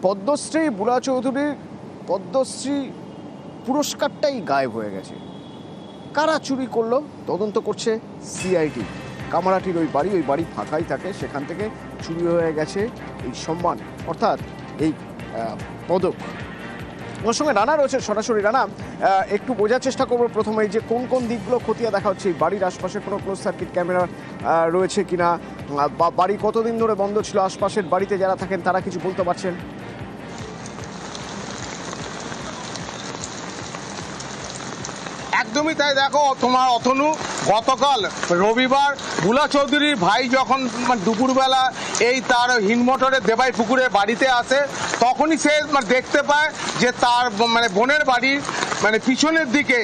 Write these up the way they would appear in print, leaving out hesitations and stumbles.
পদ্মশ্রী বুলা চৌধুরীর পদ্মশ্রী পুরস্কারটাই গায়েব হয়ে গেছে। কারা চুরি করলো তদন্ত করছে সিআইডি। কামারাটির ওই বাড়ি ফাঁকাই থাকে, সেখান থেকে চুরি হয়ে গেছে এই সম্মান, অর্থাৎ এই পদক। ওর সঙ্গে রানা রয়েছে সরাসরি। রানা, একটু বোঝার চেষ্টা করবো প্রথমে যে কোন কোন দিকগুলো খতিয়ে দেখা হচ্ছে। বাড়ির আশপাশে কোনো ক্লোজ সার্কিট ক্যামেরা রয়েছে কিনা, বা বাড়ি কতদিন ধরে বন্ধ ছিল, আশপাশের বাড়িতে যারা থাকেন তারা কিছু বলতে পারছেন? একদমই তাই। দেখো তোমার অতনু, গতকাল রবিবার বুলা চৌধুরীর ভাই যখন দুপুরবেলা এই তার হিনমোটরে দেবাই পুকুরে বাড়িতে আসে, তখনই সে দেখতে পায় যে তার বোনের বাড়ির পিছনের দিকে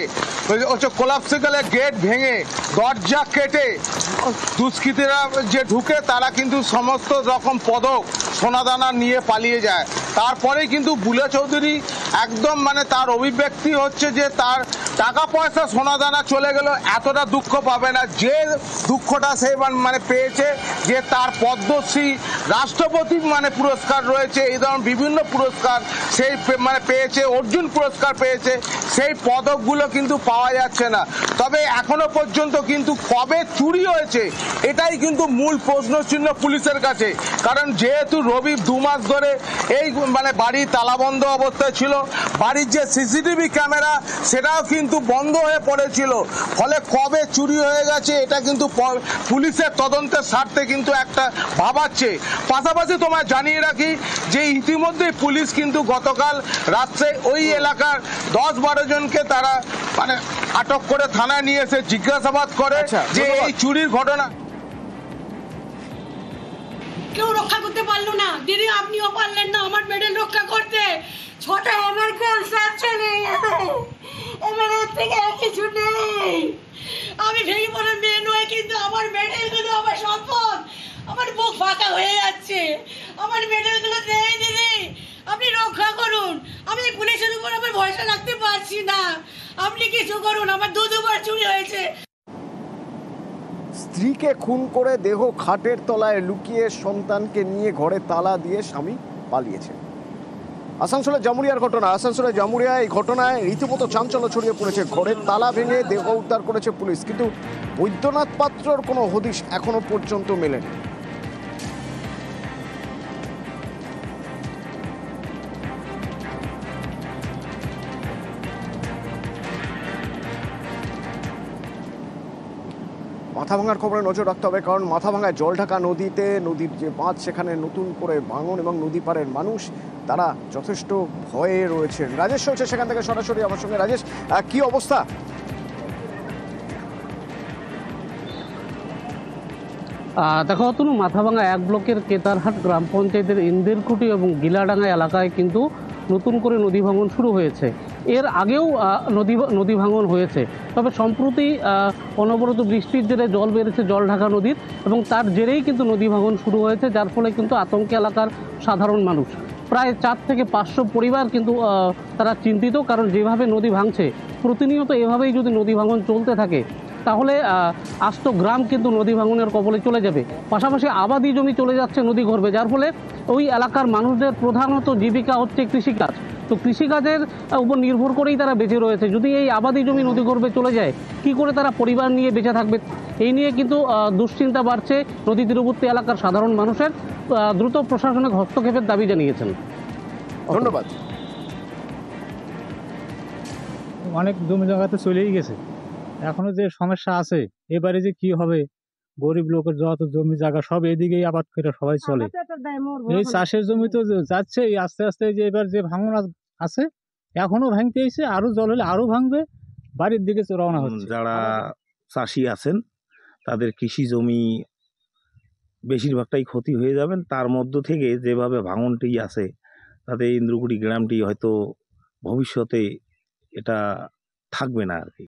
হচ্ছে কোলাপসিক্যালের গেট ভেঙে দরজা কেটে দুষ্কৃতীরা যে ঢুকে তারা কিন্তু সমস্ত রকম পদক সোনাদানা নিয়ে পালিয়ে যায়। তারপরেই কিন্তু বুলা চৌধুরী একদম তার অভিব্যক্তি হচ্ছে যে তার টাকা পয়সা সোনাদানা চলে গেল, এতটা দুঃখ পাবে না। যে দুঃখটা সে পেয়েছে যে তার পদ্মশ্রী, রাষ্ট্রপতি পুরস্কার রয়েছে, এই ধরনের বিভিন্ন পুরস্কার সেই পেয়েছে, অর্জুন পুরস্কার পেয়েছে, সেই পদকগুলো কিন্তু পাওয়া যাচ্ছে না। তবে এখনো পর্যন্ত কিন্তু কবে চুরি হয়েছে এটাই কিন্তু মূল প্রশ্নচিহ্ন পুলিশের কাছে। কারণ যেহেতু রবি 2 মাস ধরে এই বাড়ি তালাবন্ধ অবস্থায় ছিল, বাড়ির যে সিসিটিভি ক্যামেরা সেটাও কিন্তু বন্ধ হয়ে পড়েছিল, ফলে কবে চুরি হয়ে গেছে এটা কিন্তু পুলিশের তদন্তের স্বার্থে কিন্তু একটা ভাবাচ্ছে। পাশাপাশি তোমায় জানিয়ে রাখি যে ইতিমধ্যে পুলিশ কিন্তু গতকাল রাত্রে ওই এলাকার 10-12 জনকে তারা আটক করে থানায় নিয়ে এসে জিজ্ঞাসাবাদ করে যে এই চুরির ঘটনা কেউ রক্ষা করতে পারলো না। দিদি আপনিও পারলেন না আমার মেডেল রক্ষা করতে। 6টা আমার ক্যান্সার চলে গেছে, এবার এর থেকে আর কিছু নেই। আমি ভেঙে পড়ে মেয়ে নয়, কিন্তু আমার মেডেলগুলো আমার সম্পদ। আমার বুক ফাঁকা হয়ে যাচ্ছে, আমার মেডেলগুলো নেই। দিদি আপনি রক্ষা করুন, আমি পুলিশের উপর আমার ভরসা রাখতে পারছি না। আপনি কিছু করুন, আমার 2বার চুরি হয়েছে। স্ত্রীকে খুন করে দেহ খাটের তলায় লুকিয়ে সন্তানকে নিয়ে ঘরে তালা দিয়ে স্বামী পালিয়েছে। আসানসোলের জামুরিয়ার ঘটনা। আসানসোলের জামুরিয়া এই ঘটনায় রীতিমতো চাঞ্চল্য ছড়িয়ে পড়েছে। ঘরের তালা ভেঙে দেহ উদ্ধার করেছে পুলিশ, কিন্তু বৈদ্যনাথ পাত্রর কোনো হদিশ এখনো পর্যন্ত মেলেনি। মাথাভাঙার খবরে নজর রাখতে হবে, কারণ মাথাভাঙায় জলঢাকা নদীতে, নদীর যে বাঁধ সেখানে নতুন করে ভাঙন, এবং নদী পাড়ের মানুষ তারা যথেষ্ট ভয়ে রয়েছেন। রাজেশ রয়েছে সেখান থেকে সরাসরি আমার সঙ্গে। রাজেশ, কি অবস্থা? দেখো অতনু, মাথাভাঙা 1 ব্লকের কেতারহাট গ্রাম পঞ্চায়েতের ইন্দেরকুটি এবং গিলাডাঙ্গা এলাকায় কিন্তু নতুন করে নদী ভাঙন শুরু হয়েছে। এর আগেও নদী ভাঙন হয়েছে, তবে সম্প্রতি অনবরত বৃষ্টির জেরে জল বেড়েছে জলঢাকা নদীর, এবং তার জেরেই কিন্তু নদী ভাঙন শুরু হয়েছে, যার ফলে কিন্তু আতঙ্কে এলাকার সাধারণ মানুষ, প্রায় 4 থেকে 500 পরিবার কিন্তু তারা চিন্তিত। কারণ যেভাবে নদী ভাঙছে, প্রতিনিয়ত এভাবেই যদি নদী ভাঙন চলতে থাকে তাহলে আস্ত গ্রাম কিন্তু নদী ভাঙনের কবলে চলে যাবে। পাশাপাশি আবাদি জমি চলে যাচ্ছে নদী গর্ভে, যার ফলে ওই এলাকার মানুষদের প্রধানত জীবিকা হচ্ছে কৃষিকাজ। তো কৃষিকাজের উপর নির্ভর করেই তারা বেঁচে রয়েছে। যদি এই আবাদি জমি নদী গর্ভে চলে যায়, কি করে তারা পরিবার নিয়ে বেঁচে থাকবে? এই নিয়ে কিন্তু দুশ্চিন্তা বাড়ছে নদী তীরবর্তী এলাকার সাধারণ মানুষের। দ্রুত প্রশাসনিক হস্তক্ষেপের দাবি জানিয়েছেন। ধন্যবাদ। অনেক জমি জায়গাতে চলেই গেছে, এখনো যে সমস্যা আছে এবারে যে কি হবে, গরিব লোকের যত জমি জায়গা সব এদিকেই আবাদ করে সবাই চলে। এই চাষের জমি তো যাচ্ছে আস্তে আস্তে, যে এবার যে ভাঙন আছে এখনো ভাঙতে এসে, আরো জল হলে আরো ভাঙবে, বাড়ির দিকে রওনা হচ্ছে। যারা চাষি আছেন তাদের কৃষি জমি বেশিরভাগটাই ক্ষতি হয়ে যাবেন। তার মধ্য থেকে যেভাবে ভাঙনটি আছে তাতে ইন্দ্রকুটি গ্রামটি হয়তো ভবিষ্যতে এটা থাকবে না আর কি।